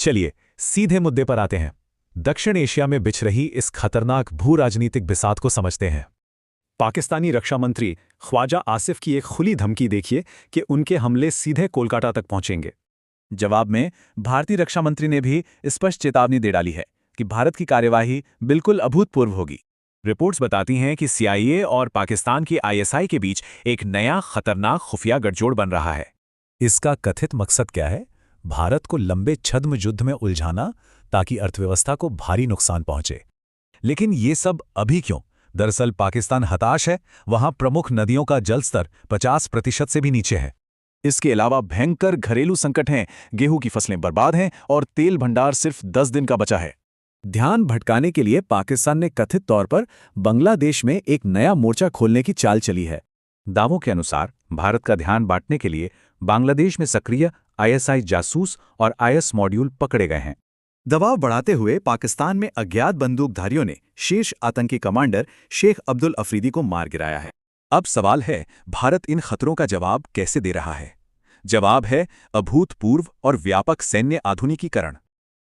चलिए सीधे मुद्दे पर आते हैं। दक्षिण एशिया में बिछ रही इस खतरनाक भू राजनीतिक बिसात को समझते हैं। पाकिस्तानी रक्षा मंत्री ख्वाजा आसिफ की एक खुली धमकी देखिए कि उनके हमले सीधे कोलकाता तक पहुंचेंगे। जवाब में भारतीय रक्षा मंत्री ने भी स्पष्ट चेतावनी दे डाली है कि भारत की कार्यवाही बिल्कुल अभूतपूर्व होगी। रिपोर्ट्स बताती हैं कि CIA और पाकिस्तान की ISI के बीच एक नया खतरनाक खुफिया गठजोड़ बन रहा है। इसका कथित मकसद क्या है? भारत को लंबे छद्म युद्ध में उलझाना ताकि अर्थव्यवस्था को भारी नुकसान पहुंचे। लेकिन ये सब अभी क्यों? दरअसल पाकिस्तान हताश है। वहां प्रमुख नदियों का जलस्तर 50% से भी नीचे है। इसके अलावा भयंकर घरेलू संकट हैं, गेहूं की फसलें बर्बाद हैं और तेल भंडार सिर्फ 10 दिन का बचा है। ध्यान भटकाने के लिए पाकिस्तान ने कथित तौर पर बांग्लादेश में एक नया मोर्चा खोलने की चाल चली है। दावों के अनुसार भारत का ध्यान बांटने के लिए बांग्लादेश में सक्रिय ISI जासूस और IS मॉड्यूल पकड़े गए हैं। दबाव बढ़ाते हुए पाकिस्तान में अज्ञात बंदूकधारियों ने शीर्ष आतंकी कमांडर शेख अब्दुल अफरीदी को मार गिराया है। अब सवाल है, भारत इन खतरों का जवाब कैसे दे रहा है? जवाब है अभूतपूर्व और व्यापक सैन्य आधुनिकीकरण।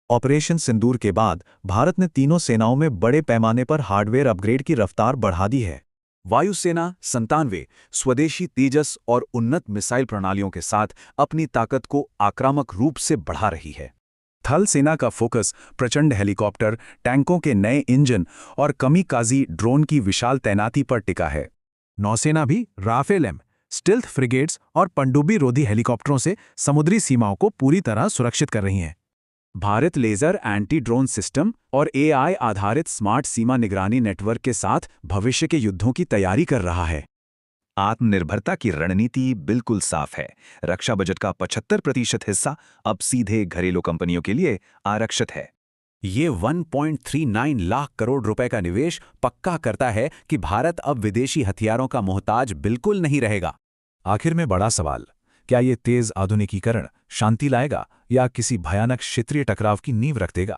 ऑपरेशन सिंदूर के बाद भारत ने तीनों सेनाओं में बड़े पैमाने पर हार्डवेयर अपग्रेड की रफ्तार बढ़ा दी है। वायुसेना 97 स्वदेशी तेजस और उन्नत मिसाइल प्रणालियों के साथ अपनी ताकत को आक्रामक रूप से बढ़ा रही है। थल सेना का फोकस प्रचंड हेलीकॉप्टर, टैंकों के नए इंजन और कमीकाजी ड्रोन की विशाल तैनाती पर टिका है। नौसेना भी राफेल M, स्टिल्थ फ्रिगेट्स और पनडुब्बी रोधी हेलीकॉप्टरों से समुद्री सीमाओं को पूरी तरह सुरक्षित कर रही हैं। Bharat laser anti drone system और AI आधारित स्मार्ट सीमा निगरानी नेटवर्क के साथ भविष्य के युद्धों की तैयारी कर रहा है। आत्मनिर्भरता की रणनीति बिल्कुल साफ है। रक्षा बजट का 75% हिस्सा अब सीधे घरेलू कंपनियों के लिए आरक्षित है। ये 1.39 लाख करोड़ रुपए का निवेश पक्का करता है कि भारत अब विदेशी हथियारों का मोहताज बिल्कुल नहीं रहेगा। आखिर में बड़ा सवाल, क्या ये तेज आधुनिकीकरण शांति लाएगा या किसी भयानक क्षेत्रीय टकराव की नींव रख देगा?